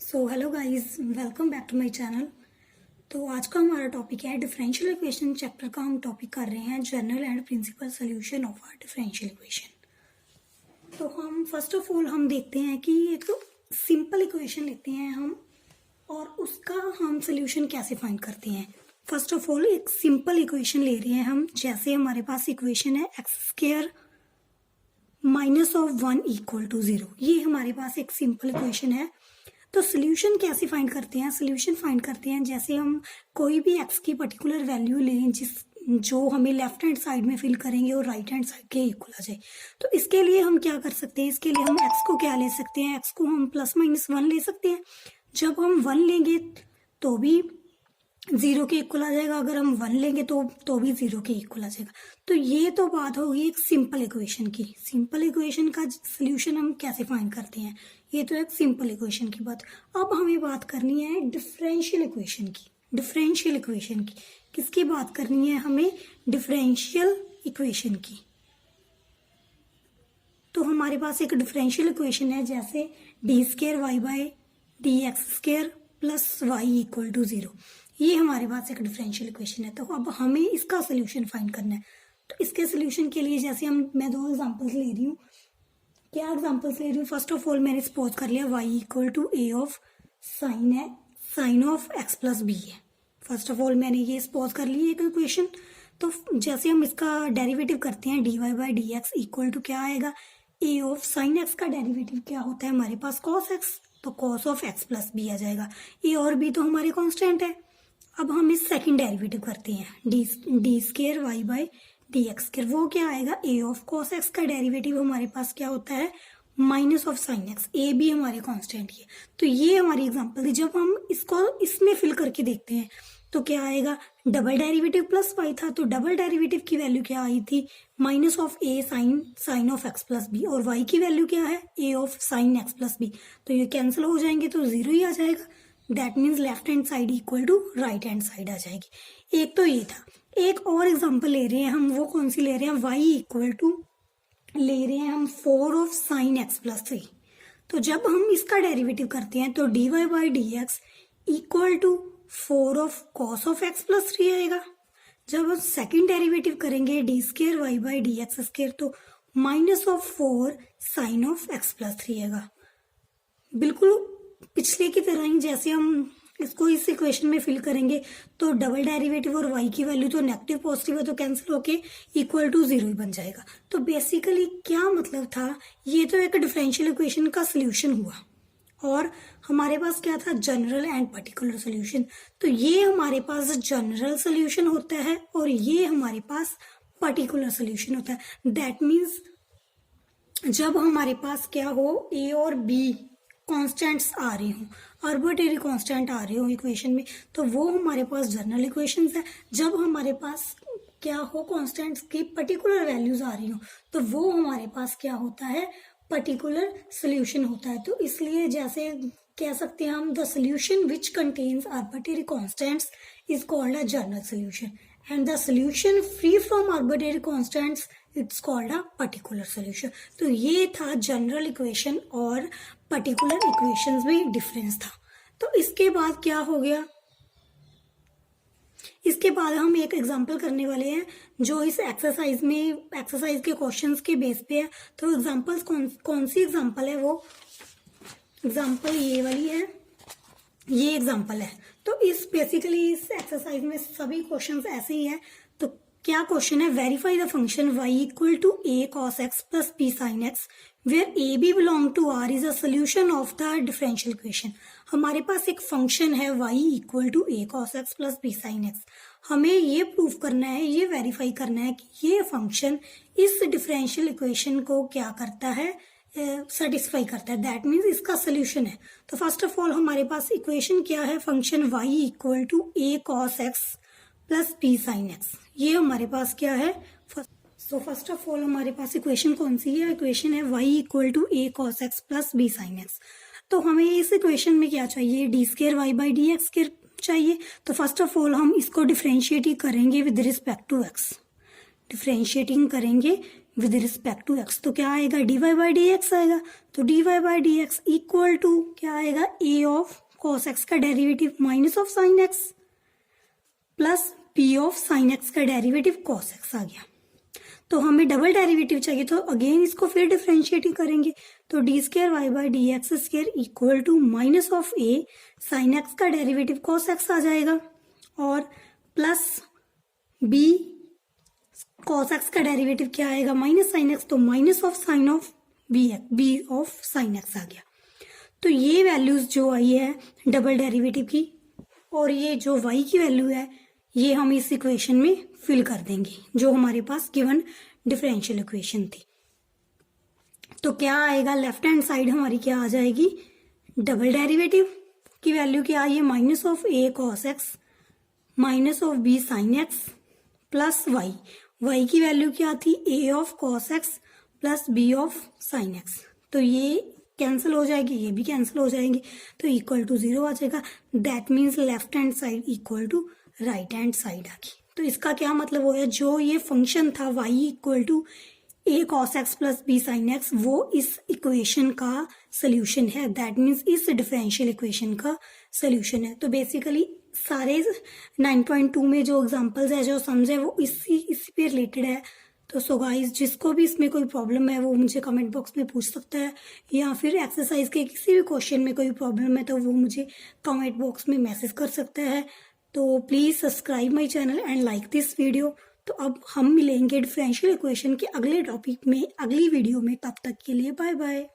So hello guys, welcome back to my channel. तो आज का हमारा टॉपिक है डिफरेंशियल इक्वेशन चैप्टर का। हम टॉपिक कर रहे हैं general and principal solution of a differential equation. तो हम फर्स्ट ऑफ ऑल हम देखते हैं कि एक सिंपल इक्वेशन लेते हैं हम और उसका हम सोल्यूशन कैसे फाइंड करते हैं। फर्स्ट ऑफ ऑल एक सिंपल इक्वेशन ले रहे हैं हम, जैसे हमारे पास इक्वेशन है x² minus of 1 equal to 0। ये हमारे पास एक सिंपल इक्वेशन है। तो सोल्यूशन कैसे फाइंड करते हैं? सोल्यूशन फाइंड करते हैं जैसे हम कोई भी x की पर्टिकुलर वैल्यू लें जो हमें लेफ्ट हैंड साइड में फिल करेंगे और राइट हैंड साइड के इक्वल आ जाए। तो इसके लिए हम क्या कर सकते हैं? इसके लिए हम x को क्या ले सकते हैं? x को हम प्लस माइनस 1 ले सकते हैं। जब हम 1 लेंगे तो भी 0 के इक्वल आ जाएगा, अगर हम 1 लेंगे तो भी 0 के इक्वल आ जाएगा। तो ये तो बात होगी एक सिंपल इक्वेशन की। सिंपल इक्वेशन का सोल्यूशन हम कैसे फाइंड करते हैं, ये तो एक सिंपल इक्वेशन की बात। अब हमें बात करनी है डिफरेंशियल इक्वेशन की। डिफरेंशियल इक्वेशन की किसकी बात करनी है हमें? डिफरेंशियल इक्वेशन की। तो हमारे पास एक डिफरेंशियल इक्वेशन है जैसे d² y by dx² plus y equal to 0। ये हमारे पास एक डिफरेंशियल इक्वेशन है। तो अब हमें इसका सोल्यूशन फाइंड करना है। तो इसके सोल्यूशन के लिए जैसे मैं दो एग्जांपल्स ले रही हूँ। क्या एग्जांपल्स ले रही हूँ? फर्स्ट ऑफ ऑल मैंने सपोज कर लिया y equal to a of sine of x plus b है। फर्स्ट ऑफ ऑल मैंने ये सपोज कर ली एक इक्वेशन। तो जैसे हम इसका डेरिवेटिव करते हैं dy by d x equal to क्या आएगा? a ऑफ साइन x का डेरिवेटिव क्या होता है हमारे पास? cos x। तो cos of x plus b आ जाएगा। a और b तो हमारे कॉन्स्टेंट है। अब हम इस सेकंड डेरिवेटिव करते हैं d² y बाई dx²। वो क्या आएगा? a ऑफ cos x का डेरिवेटिव हमारे पास क्या होता है? Minus of sine x। a भी हमारे कांस्टेंट ही है। तो ये हमारी एग्जांपल थी। जब हम इसको इसमें फिल करके देखते हैं तो क्या आएगा? डबल डेरिवेटिव प्लस y था, तो डबल डेरिवेटिव की वैल्यू क्या आई थी? Minus of a sine of x plus b. और y की वैल्यू क्या है? a of sine x plus b. तो ये कैंसिल हो जाएंगे तो 0 ही आ जाएगा। That means left hand side equal to right hand side आ जाएगी। एक तो ये था। एक और एग्जांपल ले रहे हैं हम, वो कौन सी ले रहे हैं? y इक्वल टू ले रहे हैं हम 4 ऑफ साइन x प्लस 3। तो जब हम इसका डेरिवेटिव करते हैं तो dy by d x equal to 4 of cos of x plus 3 आएगा। जब हम सेकेंड डेरिवेटिव करेंगे d² y by d x square तो minus of 4 sine of x plus 3 आएगा। बिल्कुल पिछले की तरह ही जैसे हम इसको इस इक्वेशन में फिल करेंगे तो डबल डेरिवेटिव और y की वैल्यू तो नेगेटिव पॉजिटिव है तो कैंसिल होके इक्वल टू 0 ही बन जाएगा। तो बेसिकली क्या मतलब था? ये तो एक डिफरेंशियल इक्वेशन का सोल्यूशन हुआ और हमारे पास क्या था? General and particular solution. तो ये हमारे पास जनरल सोल्यूशन होता है और ये हमारे पास पर्टिकुलर सोल्यूशन होता है। दैट मीन्स जब हमारे पास क्या हो, a और b कॉन्स्टेंट्स आ रहे हो, आर्बिट्रेरी कॉन्स्टेंट आ रहे हो इक्वेशन में, तो वो हमारे पास जनरल इक्वेशंस है। जब हमारे पास क्या हो, कॉन्स्टेंट्स की पर्टिकुलर वैल्यूज आ रही हो, तो वो हमारे पास क्या होता है? पर्टिकुलर सोल्यूशन होता है। तो इसलिए जैसे कह सकते हैं हम, the solution which contains arbitrary constants is called a general solution and the solution free from arbitrary constants it's called a particular solution. तो ये था जनरल इक्वेशन और पर्टिकुलर इक्वेशंस में डिफरेंस था। तो इसके बाद क्या हो गया? इसके बाद हम एक एग्जांपल करने वाले हैं जो इस एक्सरसाइज के क्वेश्चंस के बेस पे है। तो एग्जांपल्स कौन सी एग्जांपल है? वो एग्जांपल ये वाली है, ये एग्जांपल है। तो इस बेसिकली इस एक्सरसाइज में सभी क्वेश्चंस ऐसे ही है। तो क्या क्वेश्चन है? Verify the function y equal to a cos x plus b sin x where a b belong to r is a solution of the differential equation. हमारे पास एक फंक्शन है y equal to a cos x plus b sin x। हमें ये proof करना है, ये verify करना है कि ये फंक्शन इस डिफरेंशियल इक्वेशन को क्या करता है? सेटिस्फाई करता है। दैट मीन्स इसका सोल्यूशन है। तो फर्स्ट ऑफ ऑल हमारे पास इक्वेशन क्या है? Function y equal to a cos x plus b sin x। ये हमारे पास क्या है? सो फर्स्ट ऑफ ऑल हमारे पास इक्वेशन कौन सी है? इक्वेशन है y equal to a cos x plus b sin x। तो हमें इस इक्वेशन में क्या चाहिए? d² y by d x चाहिए। तो फर्स्ट ऑफ ऑल हम इसको डिफ्रेंशिएट करेंगे with respect to x। Differentiating करेंगे विद रिस्पेक्ट टू एक्स, तो क्या आएगा dy बाई डी एक्स आएगा। तो dy by d x equal to क्या आएगा a ऑफ cos x का derivative minus of sine x plus b of sine x का डेरिवेटिव cos x आ गया। तो हमें डबल डेरिवेटिव चाहिए, तो अगेन इसको फिर डिफरेंशिएट करेंगे। तो d square y by d x square equal to minus of a sine x का डेरिवेटिव cos x आ जाएगा और प्लस बी cos x का डेरिवेटिव क्या आएगा माइनस साइन एक्स, तो minus of sine of b of sine x आ गया। तो ये वैल्यूज जो आई है डबल डेरिवेटिव की और ये जो y की वैल्यू है ये हम इस इक्वेशन में फिल कर देंगे जो हमारे पास गिवन डिफरेंशियल इक्वेशन थी। तो क्या आएगा लेफ्ट हैंड साइड हमारी क्या आ जाएगी डबल डेरिवेटिव की वैल्यू क्या आई है minus of a cos x minus of b sine x plus y की वैल्यू क्या थी a of cos x plus b of sine x. तो ये कैंसिल हो जाएगी, ये भी कैंसिल हो जाएंगे, तो इक्वल टू 0 आ जाएगा। That means left hand side equal to right hand side आ गई। तो इसका क्या मतलब हो गया, जो ये फंक्शन था y equal to a cos x plus b sine x वो इस इक्वेशन का सोल्यूशन है। दैट मीन्स इस डिफरेंशियल इक्वेशन का सोल्यूशन है। तो बेसिकली सारे 9.2 में जो एग्जांपल्स है जो सम्स है वो इसी पे रिलेटेड है। तो सो गाइस जिसको भी इसमें कोई प्रॉब्लम है वो मुझे कमेंट बॉक्स में पूछ सकता है, या फिर एक्सरसाइज के किसी भी क्वेश्चन में कोई प्रॉब्लम है तो वो मुझे कमेंट बॉक्स में मैसेज कर सकता है। तो please subscribe my channel and like this video. तो अब हम मिलेंगे डिफरेंशियल इक्वेशन के अगले टॉपिक में अगली वीडियो में, तब तक के लिए बाय बाय।